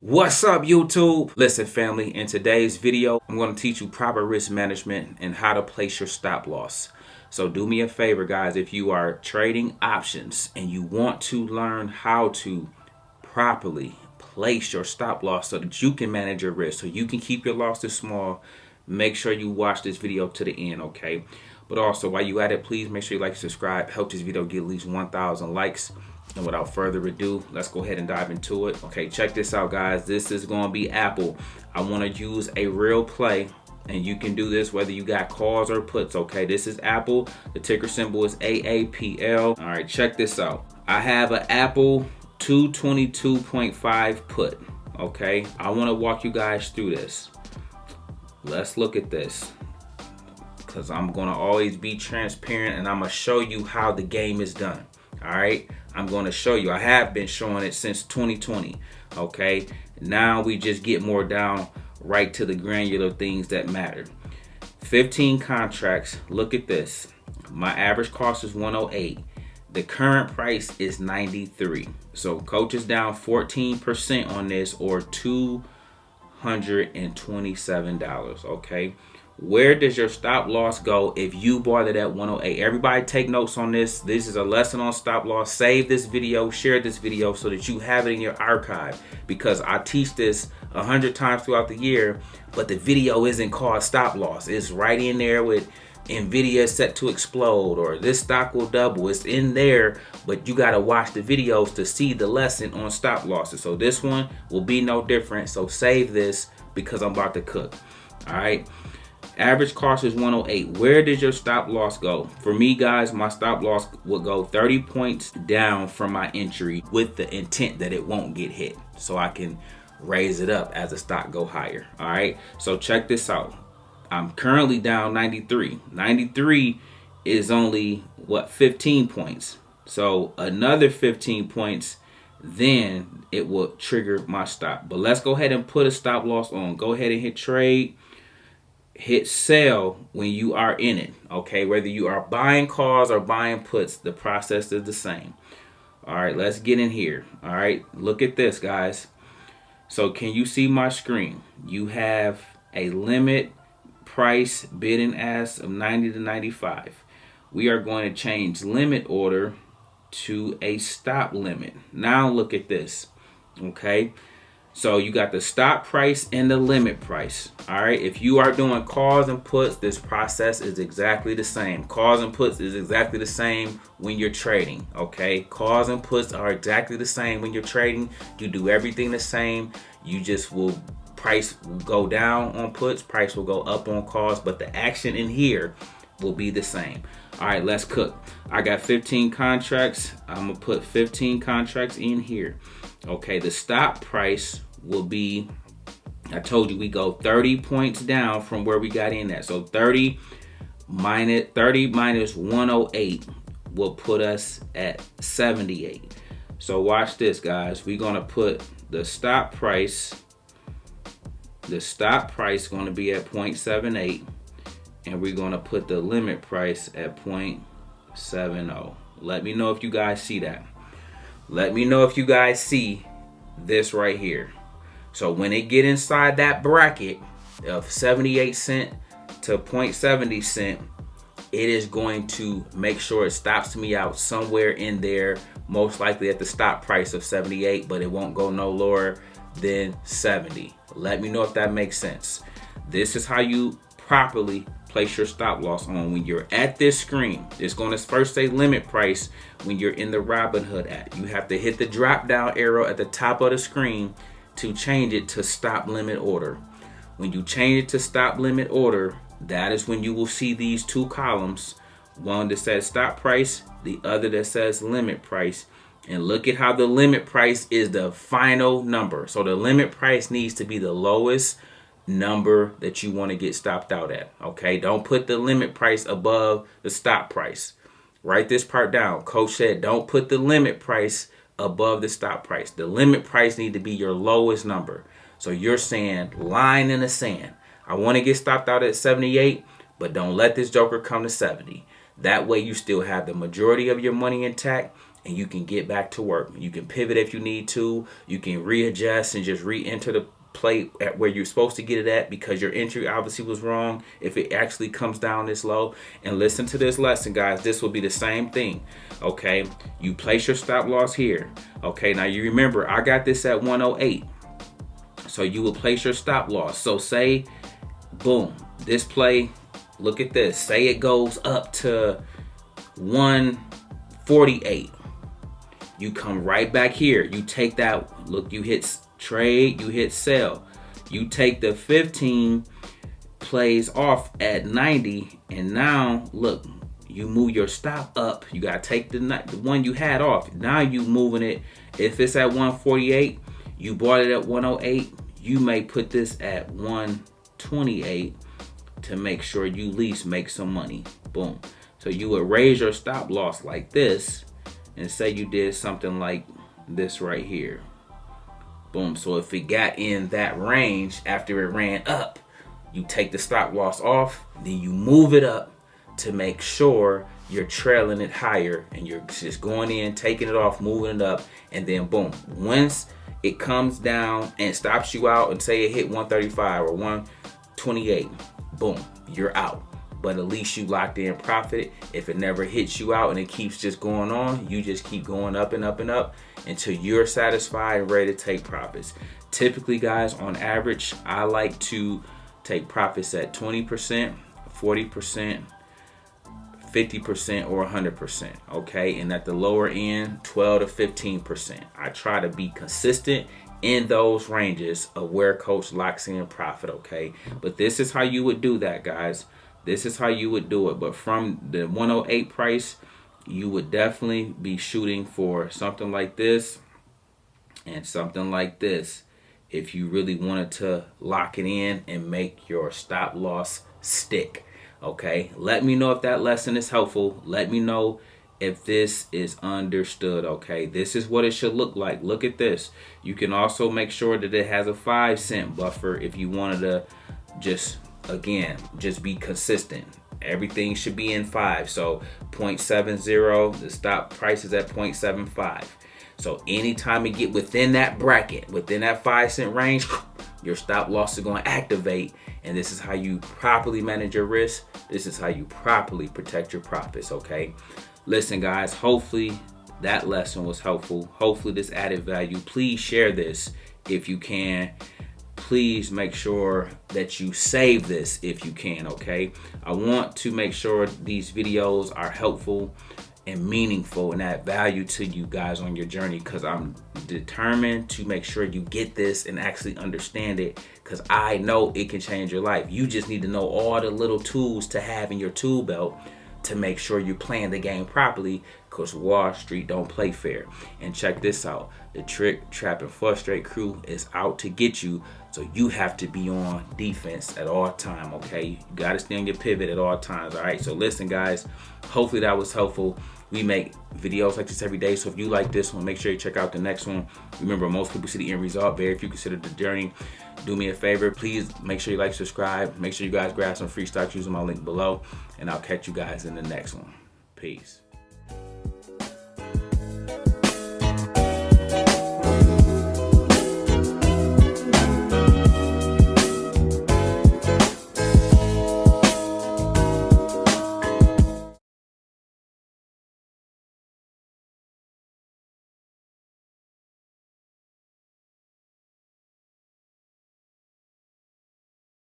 What's up, YouTube? Listen, family, in today's video, I'm going to teach you proper risk management and how to place your stop loss. So do me a favor, guys, if you are trading options and you want to learn how to properly place your stop loss so that you can manage your risk, so you can keep your losses small, make sure you watch this video to the end, okay? But also, while you at it, please make sure you like and subscribe. Help this video get at least 1,000 likes. And without further ado, let's go ahead and dive into it. Okay, check this out, guys. This is going to be Apple. I want to use a real play, and you can do this whether you got calls or puts, okay? This is Apple. The ticker symbol is AAPL. All right, check this out. I have an Apple 222.5 put, okay? I want to walk you guys through this. Let's look at this, because I'm going to always be transparent, and I'm going to show you how the game is done. All right, I'm going to show you. I have been showing it since 2020. Okay, now we just get more down right to the granular things that matter. 15 contracts. Look at this. My average cost is 108. The current price is 93. So coach is down 14% on this, or $227. Okay. Where does your stop loss go if you bought it at 108? Everybody take notes on this. This is a lesson on stop loss. Save this video, share this video so that you have it in your archive, because I teach this 100 times throughout the year, but the video isn't called stop loss. It's right in there with Nvidia set to explode, or this stock will double. It's in there, but you got to watch the videos to see the lesson on stop losses. So this one will be no different. So save this, because I'm about to cook. All right. Average cost is 108. Where does your stop loss go? For me, guys, my stop loss would go 30 points down from my entry, with the intent that it won't get hit, so I can raise it up as the stock go higher. All right, so check this out. I'm currently down 93. 93 is only, what, 15 points. So another 15 points, then it will trigger my stop. But let's go ahead and put a stop loss on. Go ahead and hit trade. Hit sell when you are in it, okay? Whether you are buying calls or buying puts, the process is the same. All right, let's get in here. All right, look at this, guys. So can you see my screen? You have a limit price bid and ask of 90 to 95. We are going to change limit order to a stop limit. Now look at this, okay? So you got the stop price and the limit price. All right. If you are doing calls and puts, this process is exactly the same. Calls and puts is exactly the same when you're trading. Okay. Calls and puts are exactly the same when you're trading. You do everything the same. You just will, price will go down on puts, price will go up on calls, but the action in here will be the same. All right, let's cook. I got 15 contracts. I'm gonna put 15 contracts in here. Okay, the stop price will be, I told you we go 30 points down from where we got in at. So 30 minus 108 will put us at 78. So watch this, guys. We're gonna put the stop price. The stop price is gonna be at 0.78. And we're going to put the limit price at 0.70. Let me know if you guys see that. Let me know if you guys see this right here. So when it get inside that bracket of 78 cent to 0.70 cent, it is going to make sure it stops me out somewhere in there, most likely at the stop price of 78, but it won't go no lower than 70. Let me know if that makes sense. This is how you properly place your stop loss on. When you're at this screen, it's going to first say limit price. When you're in the Robinhood app, you have to hit the drop down arrow at the top of the screen to change it to stop limit order. When you change it to stop limit order, that is when you will see these two columns, one that says stop price, the other that says limit price. And look at how the limit price is the final number. So the limit price needs to be the lowest number that you want to get stopped out at. Okay, don't put the limit price above the stop price. Write this part down. Coach said don't put the limit price above the stop price. The limit price need to be your lowest number. So you're saying line in the sand, I want to get stopped out at 78, but don't let this joker come to 70. That way you still have the majority of your money intact, and you can get back to work. You can pivot if you need to. You can readjust and just re-enter the plate at where you're supposed to get it at, because your entry obviously was wrong if it actually comes down this low. And listen to this lesson, guys. This will be the same thing. Okay, you place your stop loss here. Okay, now you remember I got this at 108, so you will place your stop loss. So say, boom, this play, look at this, say it goes up to 148. You come right back here, you take that, look, you hit trade, you hit sell, you take the 15 plays off at 90, and now look, you move your stop up. You gotta take the one you had off. Now you moving it. If it's at 148, you bought it at 108, you may put this at 128 to make sure you at least make some money. Boom. So you would raise your stop loss like this, and say you did something like this right here. Boom. So if it got in that range after it ran up, you take the stop loss off, then you move it up to make sure you're trailing it higher, and you're just going in, taking it off, moving it up, and then boom. Once it comes down and stops you out, and say it hit 135 or 128, boom, you're out. But at least you locked in profit. If it never hits you out and it keeps just going on, you just keep going up and up and up until you're satisfied and ready to take profits. Typically, guys, on average, I like to take profits at 20%, 40%, 50%, or 100%, okay? And at the lower end, 12 to 15%. I try to be consistent in those ranges of where Coach locks in profit, okay? But this is how you would do that, guys. This is how you would do it. But from the 108 price, you would definitely be shooting for something like this and something like this if you really wanted to lock it in and make your stop loss stick. Okay, let me know if that lesson is helpful. Let me know if this is understood. Okay, this is what it should look like. Look at this. You can also make sure that it has a 5-cent buffer if you wanted to just, again, just be consistent. Everything should be in 5. So 0.70, the stop price is at 0.75. So anytime you get within that bracket, within that 5-cent range, your stop loss is going to activate. And this is how you properly manage your risk. This is how you properly protect your profits, okay? Listen, guys, hopefully that lesson was helpful. Hopefully this added value. Please share this if you can. Please make sure that you save this if you can, okay? I want to make sure these videos are helpful and meaningful and add value to you guys on your journey, because I'm determined to make sure you get this and actually understand it, because I know it can change your life. You just need to know all the little tools to have in your tool belt to make sure you're playing the game properly, because Wall Street don't play fair. And check this out. The Trick, Trap, and Frustrate crew is out to get you, so you have to be on defense at all time, okay? You got to stay on your pivot at all times, all right? So listen, guys, hopefully that was helpful. We make videos like this every day, so if you like this one, make sure you check out the next one. Remember, most people see the end result. Very few consider the journey. Do me a favor, please make sure you like, subscribe. Make sure you guys grab some free stocks using my link below, and I'll catch you guys in the next one. Peace.